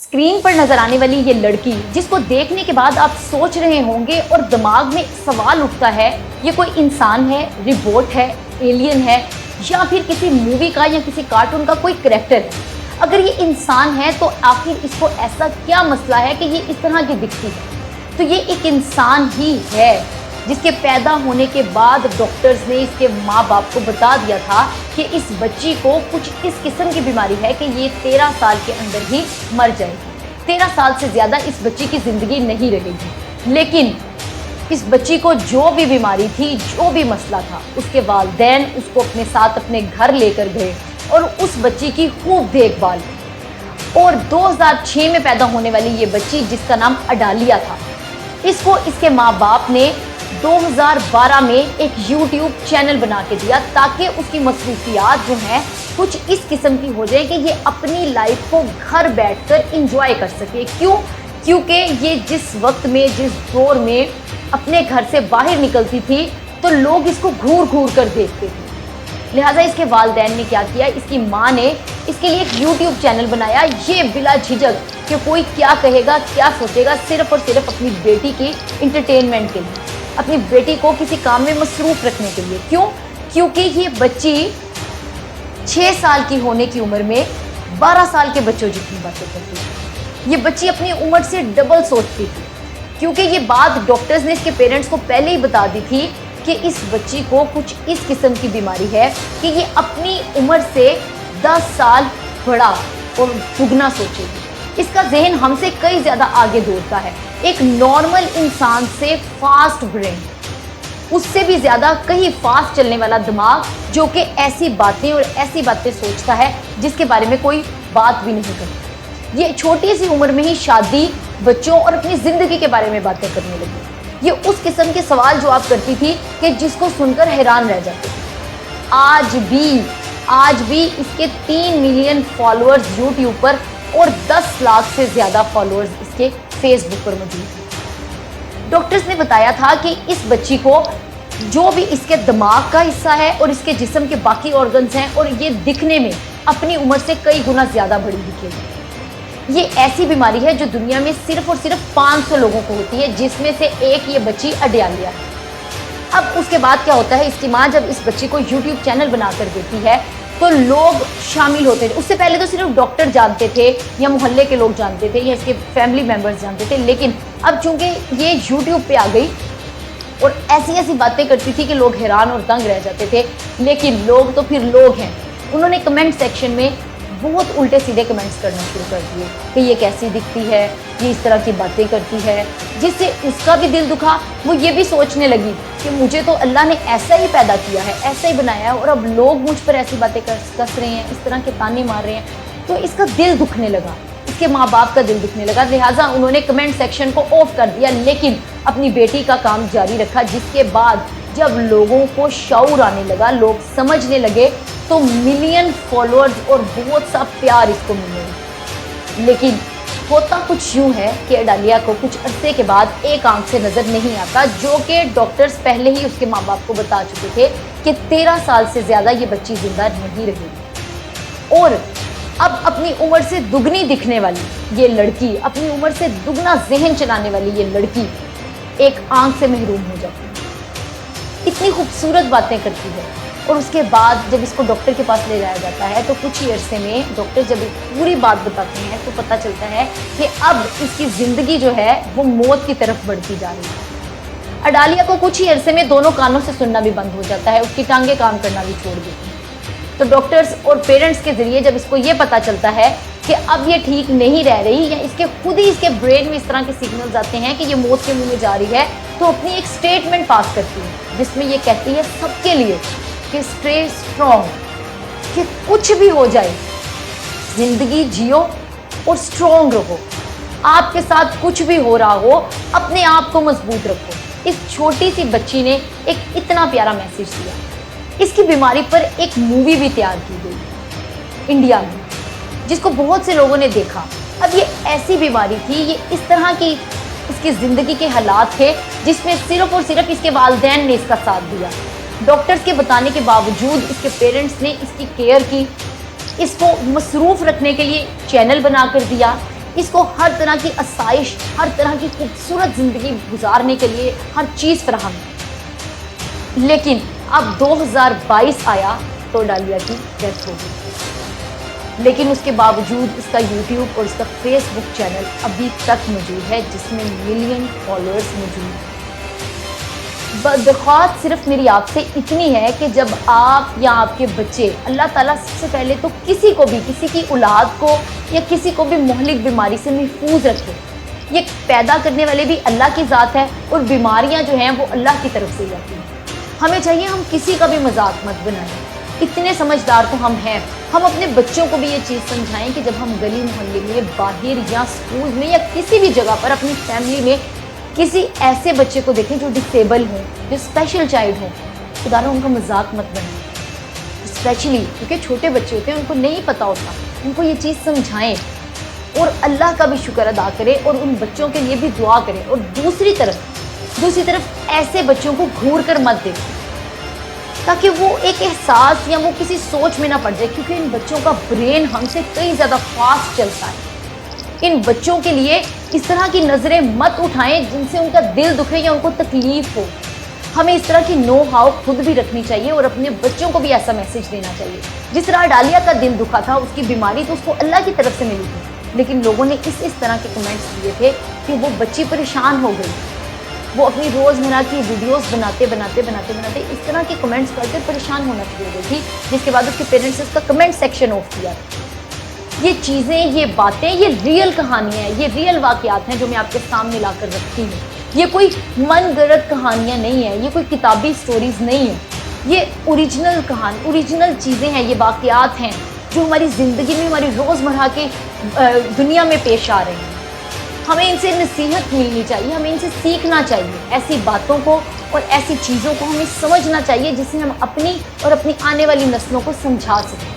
Screen पर नजर आने वाली ये लड़की जिसको देखने के बाद आप सोच रहे होंगे और दिमाग में सवाल उठता है, ये कोई इंसान है, रिबोट है, एलियन है या फिर किसी मूवी का या किसी कार्टून का कोई कैरेक्टर है। अगर ये इंसान है तो आखिर इसको ऐसा क्या मसला है कि ये इस तरह की दिखती है। तो ये एक इंसान ही है जिसके पैदा होने के बाद डॉक्टर्स ने इसके माँ बाप को बता दिया था कि इस बच्ची को कुछ इस किस्म की बीमारी है कि ये 13 साल के अंदर ही मर जाएगी। 13 साल से ज़्यादा इस बच्ची की ज़िंदगी नहीं रहेगी। लेकिन इस बच्ची को जो भी बीमारी थी, जो भी मसला था, उसके वालिदैन उसको अपने साथ अपने घर लेकर गए और उस बच्ची की खूब देखभाल की। और 2006 में पैदा होने वाली ये बच्ची जिसका नाम अडालिया था, इसको इसके माँ बाप ने 2012 में एक YouTube चैनल बना के दिया ताकि उसकी मसरूफियात जो हैं कुछ इस किस्म की हो जाए कि ये अपनी लाइफ को घर बैठकर इंजॉय कर सके। क्यों? क्योंकि ये जिस वक्त में, जिस दौर में अपने घर से बाहर निकलती थी तो लोग इसको घूर घूर कर देखते थे। लिहाजा इसके वालिदैन ने क्या किया, इसकी माँ ने इसके लिए एक YouTube चैनल बनाया, ये बिला झिझक कि कोई क्या कहेगा, क्या सोचेगा, सिर्फ और सिर्फ अपनी बेटी की इंटरटेनमेंट के लिए, अपनी बेटी को किसी काम में मसरूफ रखने के लिए। क्यों? क्योंकि ये बच्ची 6 साल की होने की उम्र में 12 साल के बच्चों जितनी बातें करती थी। ये बच्ची अपनी उम्र से डबल सोचती थी, क्योंकि ये बात डॉक्टर्स ने इसके पेरेंट्स को पहले ही बता दी थी कि इस बच्ची को कुछ इस किस्म की बीमारी है कि ये अपनी उम्र से 10 साल बड़ा और दुगना सोचेगी। इसका जहन हमसे कई ज़्यादा आगे दौड़ता है। एक नॉर्मल इंसान से फास्ट ब्रेन, उससे भी ज़्यादा कहीं फास्ट चलने वाला दिमाग, जो कि ऐसी बातें और ऐसी बातें सोचता है जिसके बारे में कोई बात भी नहीं करता। ये छोटी सी उम्र में ही शादी, बच्चों और अपनी ज़िंदगी के बारे में बातें करने लगी। ये उस किस्म के सवाल जवाब करती थी कि जिसको सुनकर हैरान रह जाते थे। आज भी इसके 3 मिलियन फॉलोअर्स यूट्यूब पर और 10 लाख से ज़्यादा फॉलोअर्स इसके फेसबुक पर मौजूद हैं। डॉक्टर्स ने बताया था कि इस बच्ची को जो भी इसके दिमाग का हिस्सा है और इसके जिस्म के बाकी ऑर्गन्स हैं, और ये दिखने में अपनी उम्र से कई गुना ज़्यादा बड़ी दिखेगी। ये ऐसी बीमारी है जो दुनिया में सिर्फ और सिर्फ 500 लोगों को होती है, जिसमें से एक ये बच्ची अडालिया है। अब उसके बाद क्या होता है, इसकी माँ जब इस बच्ची को YouTube चैनल बना कर देती है तो लोग शामिल होते थे। उससे पहले तो सिर्फ डॉक्टर जानते थे या मोहल्ले के लोग जानते थे या इसके फैमिली मेम्बर्स जानते थे, लेकिन अब चूंकि ये YouTube पे आ गई और ऐसी ऐसी बातें करती थी कि लोग हैरान और दंग रह जाते थे। लेकिन लोग तो फिर लोग हैं, उन्होंने कमेंट सेक्शन में बहुत उल्टे सीधे कमेंट्स करना शुरू कर दिए कि ये कैसी दिखती है, ये इस तरह की बातें करती है, जिससे उसका भी दिल दुखा। वो ये भी सोचने लगी कि मुझे तो अल्लाह ने ऐसा ही पैदा किया है, ऐसा ही बनाया है, और अब लोग मुझ पर ऐसी बातें कस रहे हैं, इस तरह के ताने मार रहे हैं। तो इसका दिल दुखने लगा, इसके माँ बाप का दिल दुखने लगा। लिहाजा उन्होंने कमेंट सेक्शन को ऑफ कर दिया, लेकिन अपनी बेटी का काम जारी रखा। जिसके बाद जब लोगों को शऊर आने लगा, लोग समझने लगे, तो मिलियन फॉलोअर्स और बहुत सा प्यार इसको मिले। लेकिन होता कुछ यूँ है कि अडालिया को कुछ अरसे के बाद एक आंख से नज़र नहीं आता, जो कि डॉक्टर्स पहले ही उसके माँ बाप को बता चुके थे कि 13 साल से ज़्यादा ये बच्ची जिंदा नहीं रहेगी। और अब अपनी उम्र से दुगनी दिखने वाली ये लड़की, अपनी उम्र से दुगना जहन चलाने वाली ये लड़की एक आंख से महरूम हो जाती है। इतनी खूबसूरत बातें करती है। और उसके बाद जब इसको डॉक्टर के पास ले जाया जाता है तो कुछ ही अरसे में डॉक्टर जब पूरी बात बताते हैं तो पता चलता है कि अब इसकी ज़िंदगी जो है वो मौत की तरफ बढ़ती जा रही है। अडालिया को कुछ ही अरसे में दोनों कानों से सुनना भी बंद हो जाता है, उसकी टांगें काम करना भी छोड़ देती हैं। तो डॉक्टर्स और पेरेंट्स के ज़रिए जब इसको ये पता चलता है कि अब ये ठीक नहीं रह रही, या इसके खुद ही इसके ब्रेन में इस तरह के सिग्नल्स आते हैं कि ये मौत के मुँह में जा रही है, तो अपनी एक स्टेटमेंट पास करती है जिसमें ये कहती है सबके लिए कि स्टे स्ट्रॉन्ग, कि कुछ भी हो जाए जिंदगी जियो और स्ट्रॉन्ग रहो। आपके साथ कुछ भी हो रहा हो, अपने आप को मजबूत रखो। इस छोटी सी बच्ची ने एक इतना प्यारा मैसेज दिया। इसकी बीमारी पर एक मूवी भी तैयार की गई इंडिया में, जिसको बहुत से लोगों ने देखा। अब ये ऐसी बीमारी थी, ये इस तरह की इसकी ज़िंदगी के हालात थे जिसमें सिर्फ और सिर्फ इसके वालिदैन ने इसका साथ दिया। डॉक्टर्स के बताने के बावजूद इसके पेरेंट्स ने इसकी केयर की, इसको मसरूफ़ रखने के लिए चैनल बना कर दिया, इसको हर तरह की आसाइश, हर तरह की खूबसूरत ज़िंदगी गुजारने के लिए हर चीज़ फराहम है। लेकिन अब 2022 आया तो डालिया की डेथ हो गई। लेकिन उसके बावजूद उसका यूट्यूब और उसका फेसबुक चैनल अभी तक मौजूद है, जिसमें मिलियन फॉलोअर्स मौजूद हैं। दरख्वास्त सिर्फ मेरी आपसे इतनी है कि जब आप या आपके बच्चे, अल्लाह ताला सबसे पहले तो किसी को भी, किसी की औलाद को या किसी को भी मोहलिक बीमारी से महफूज रखे। ये पैदा करने वाले भी अल्लाह की ज़ात है और बीमारियां जो हैं वो अल्लाह की तरफ से ही आती हैं। हमें चाहिए हम किसी का भी मजाक मत बनाएं, इतने समझदार तो हम हैं। हम अपने बच्चों को भी ये चीज़ समझाएं कि जब हम गली मोहल्ले में, बाहर या स्कूल में या किसी भी जगह पर अपनी फैमिली में किसी ऐसे बच्चे को देखें जो डिसेबल हो, जो स्पेशल चाइल्ड हो, खुदा ना उनका मजाक मत बनाएं। स्पेशली क्योंकि छोटे बच्चे होते हैं, उनको नहीं पता होता, उनको ये चीज़ समझाएं और अल्लाह का भी शुक्र अदा करें और उन बच्चों के लिए भी दुआ करें। और दूसरी तरफ ऐसे बच्चों को घूर कर मत दें, ताकि वो एक एहसास या वो किसी सोच में ना पड़ जाए, क्योंकि इन बच्चों का ब्रेन हमसे कई ज़्यादा फास्ट चलता है। इन बच्चों के लिए इस तरह की नज़रें मत उठाएं जिनसे उनका दिल दुखे या उनको तकलीफ हो। हमें इस तरह की नो हाउ खुद भी रखनी चाहिए और अपने बच्चों को भी ऐसा मैसेज देना चाहिए। जिस तरह डालिया का दिल दुखा था, उसकी बीमारी तो उसको अल्लाह की तरफ से मिली थी, लेकिन लोगों ने इस तरह के कमेंट्स दिए थे कि वो बच्ची परेशान हो गई। वो अपनी रोज़मर्रा की वीडियोस बनाते इस तरह के कमेंट्स करके परेशान होना शुरू हो गई थी, जिसके बाद उसके पेरेंट्स ने उसका कमेंट सेक्शन ऑफ किया। ये चीज़ें, ये बातें, ये रियल कहानियाँ हैं, ये रियल वाक़यात हैं जो मैं आपके सामने लाकर रखती हूँ। ये कोई मनगढ़ंत कहानियाँ नहीं है, ये कोई किताबी स्टोरीज़ नहीं है, ये ओरिजिनल चीज़ें हैं, ये वाक़यात हैं जो हमारी ज़िंदगी में, हमारी रोज़मर्रा के दुनिया में पेश आ रही हैं। हमें इनसे नसीहत मिलनी चाहिए, हमें इनसे सीखना चाहिए, ऐसी बातों को और ऐसी चीज़ों को हमें समझना चाहिए जिससे हम अपनी और अपनी आने वाली नस्लों को समझा सकें।